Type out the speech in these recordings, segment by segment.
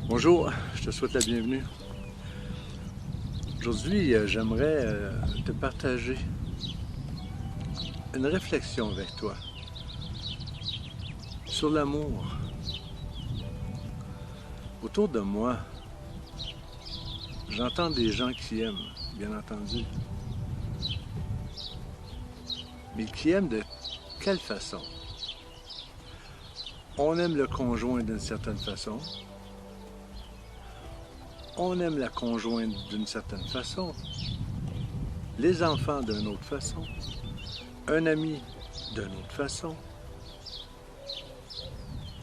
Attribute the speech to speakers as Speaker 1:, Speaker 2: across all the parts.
Speaker 1: Bonjour, je te souhaite la bienvenue. Aujourd'hui, j'aimerais te partager une réflexion avec toi sur l'amour. Autour de moi, j'entends des gens qui aiment, bien entendu. Mais qui aiment de quelle façon? On aime le conjoint d'une certaine façon. On aime la conjointe d'une certaine façon. Les enfants d'une autre façon. Un ami d'une autre façon.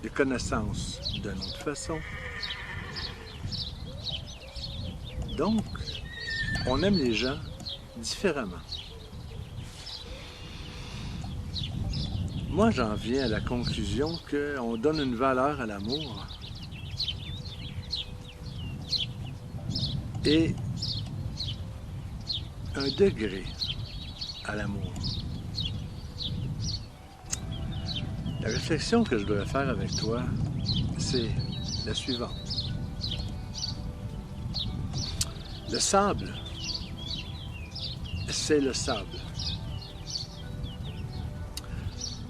Speaker 1: Les connaissances d'une autre façon. Donc, on aime les gens différemment. Moi, j'en viens à la conclusion qu'on donne une valeur à l'amour et un degré à l'amour. La réflexion que je dois faire avec toi, c'est la suivante. Le sable, c'est le sable.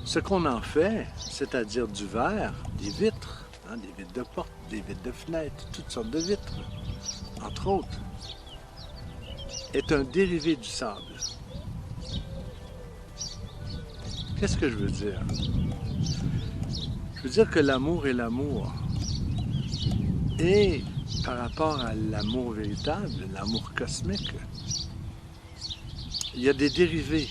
Speaker 1: Ce qu'on en fait, c'est-à-dire du verre, des vitres, des vitres de porte, des vitres de fenêtres, toutes sortes de vitres, entre autres, est un dérivé du sable. Qu'est-ce que je veux dire? Je veux dire que l'amour est l'amour. Et par rapport à l'amour véritable, l'amour cosmique, il y a des dérivés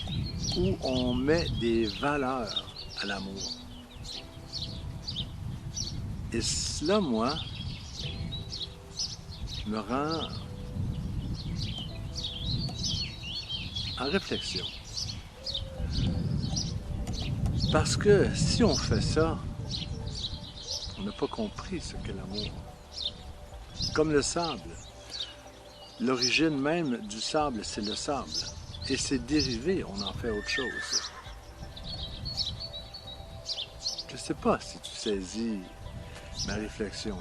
Speaker 1: où on met des valeurs à l'amour. Et cela, moi, me rend en réflexion. Parce que si on fait ça, on n'a pas compris ce qu'est l'amour. Comme le sable. L'origine même du sable, c'est le sable. Et ses dérivés, on en fait autre chose. Je ne sais pas si tu saisis ma réflexion.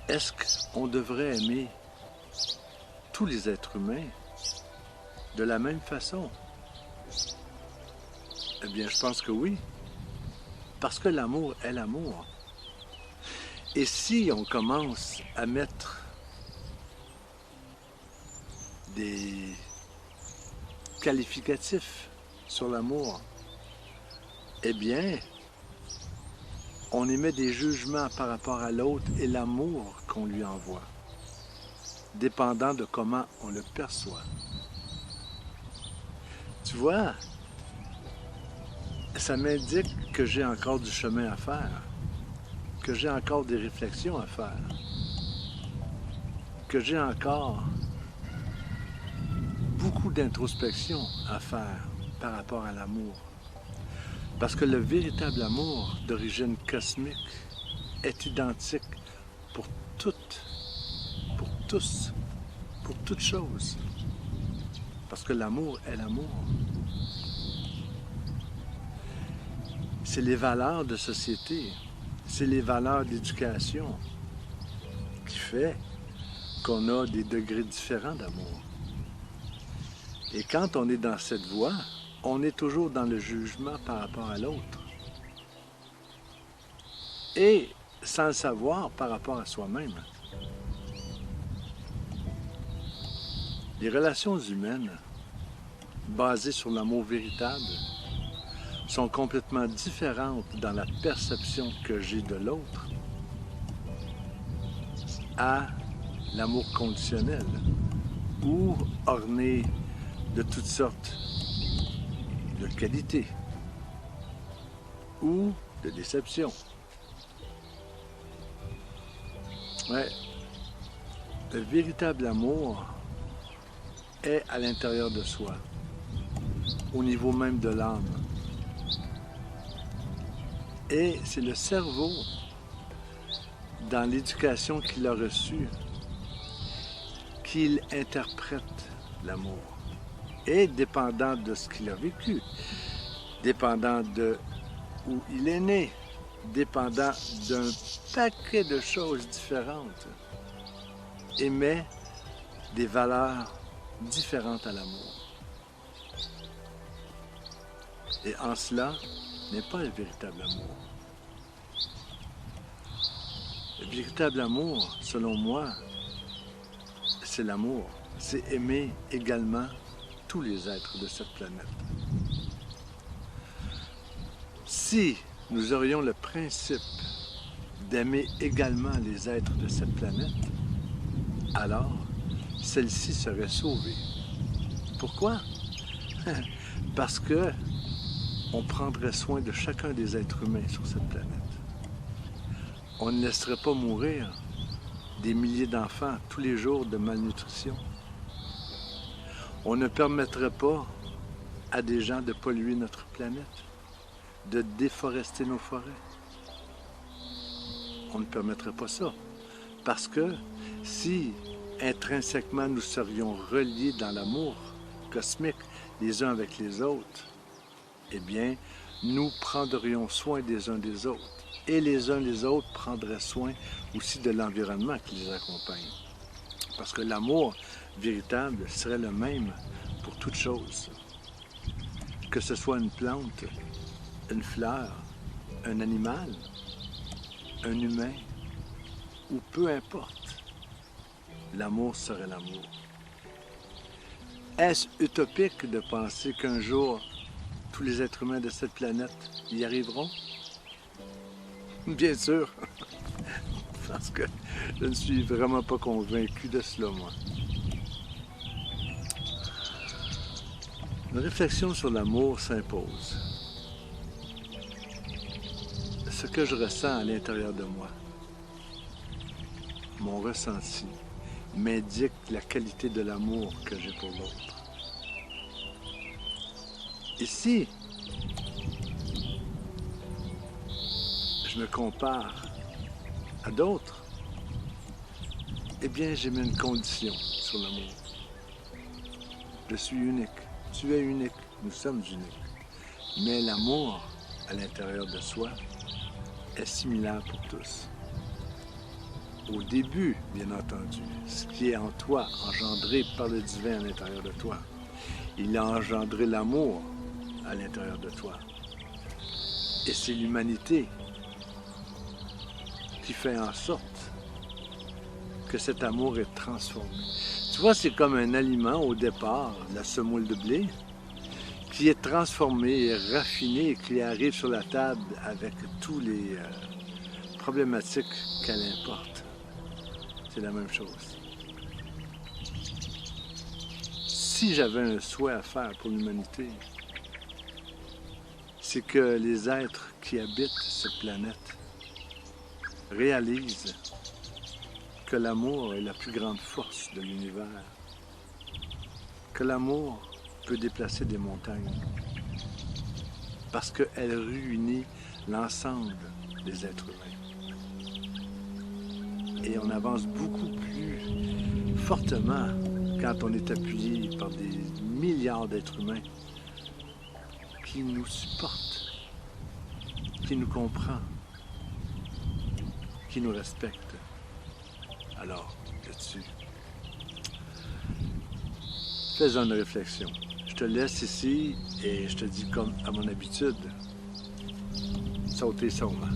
Speaker 1: Est-ce qu'on devrait aimer tous les êtres humains de la même façon? Eh bien, je pense que oui. Parce que l'amour est l'amour. Et si on commence à mettre des qualificatifs sur l'amour, eh bien, on émet des jugements par rapport à l'autre et l'amour qu'on lui envoie, dépendant de comment on le perçoit. Tu vois, ça m'indique que j'ai encore du chemin à faire, que j'ai encore des réflexions à faire, que j'ai encore beaucoup d'introspection à faire par rapport à l'amour. Parce que le véritable amour d'origine cosmique est identique pour toutes, pour tous, pour toutes choses. Parce que l'amour est l'amour. C'est les valeurs de société, c'est les valeurs d'éducation qui fait qu'on a des degrés différents d'amour. Et quand on est dans cette voie, on est toujours dans le jugement par rapport à l'autre. Et sans le savoir par rapport à soi-même. Les relations humaines, basées sur l'amour véritable, sont complètement différentes dans la perception que j'ai de l'autre à l'amour conditionnel, ou orné de toutes sortes de qualités ou de déceptions. Ouais. Le véritable amour est à l'intérieur de soi, au niveau même de l'âme. Et c'est le cerveau, dans l'éducation qu'il a reçue, qu'il interprète l'amour. Et dépendant de ce qu'il a vécu, dépendant de où il est né, dépendant d'un paquet de choses différentes, émet des valeurs différentes à l'amour. Et en cela n'est pas le véritable amour. Le véritable amour, selon moi, c'est l'amour. C'est aimer également tous les êtres de cette planète. Si nous aurions le principe d'aimer également les êtres de cette planète, alors celle-ci serait sauvée. Pourquoi? Parce que on prendrait soin de chacun des êtres humains sur cette planète. On ne laisserait pas mourir des milliers d'enfants tous les jours de malnutrition. On ne permettrait pas à des gens de polluer notre planète, de déforester nos forêts. On ne permettrait pas ça. Parce que si intrinsèquement nous serions reliés dans l'amour cosmique les uns avec les autres, eh bien, nous prendrions soin des uns des autres. Et les uns les autres prendraient soin aussi de l'environnement qui les accompagne. Parce que l'amour véritable serait le même pour toute chose. Que ce soit une plante, une fleur, un animal, un humain, ou peu importe, l'amour serait l'amour. Est-ce utopique de penser qu'un jour, tous les êtres humains de cette planète y arriveront? Bien sûr, parce que je ne suis vraiment pas convaincu de cela, moi. Une réflexion sur l'amour s'impose. Ce que je ressens à l'intérieur de moi, mon ressenti, m'indique la qualité de l'amour que j'ai pour l'autre. Et si je me compare à d'autres, eh bien, j'ai mis une condition sur l'amour. Je suis unique, tu es unique, nous sommes uniques. Mais l'amour à l'intérieur de soi est similaire pour tous. Au début, bien entendu, ce qui est en toi, engendré par le divin à l'intérieur de toi, il a engendré l'amour à l'intérieur de toi. Et c'est l'humanité qui fait en sorte que cet amour est transformé. Tu vois, c'est comme un aliment au départ, la semoule de blé, qui est transformé et raffiné et qui arrive sur la table avec tous les problématiques qu'elle importe. C'est la même chose. Si j'avais un souhait à faire pour l'humanité, c'est que les êtres qui habitent cette planète réalisent que l'amour est la plus grande force de l'univers, que l'amour peut déplacer des montagnes, parce qu'elle réunit l'ensemble des êtres humains. Et on avance beaucoup plus fortement quand on est appuyé par des milliards d'êtres humains qui nous supportent, qui nous comprennent, qui nous respectent. Alors, là-dessus, faisons une réflexion. Je te laisse ici et je te dis comme à mon habitude, sautez sûrement.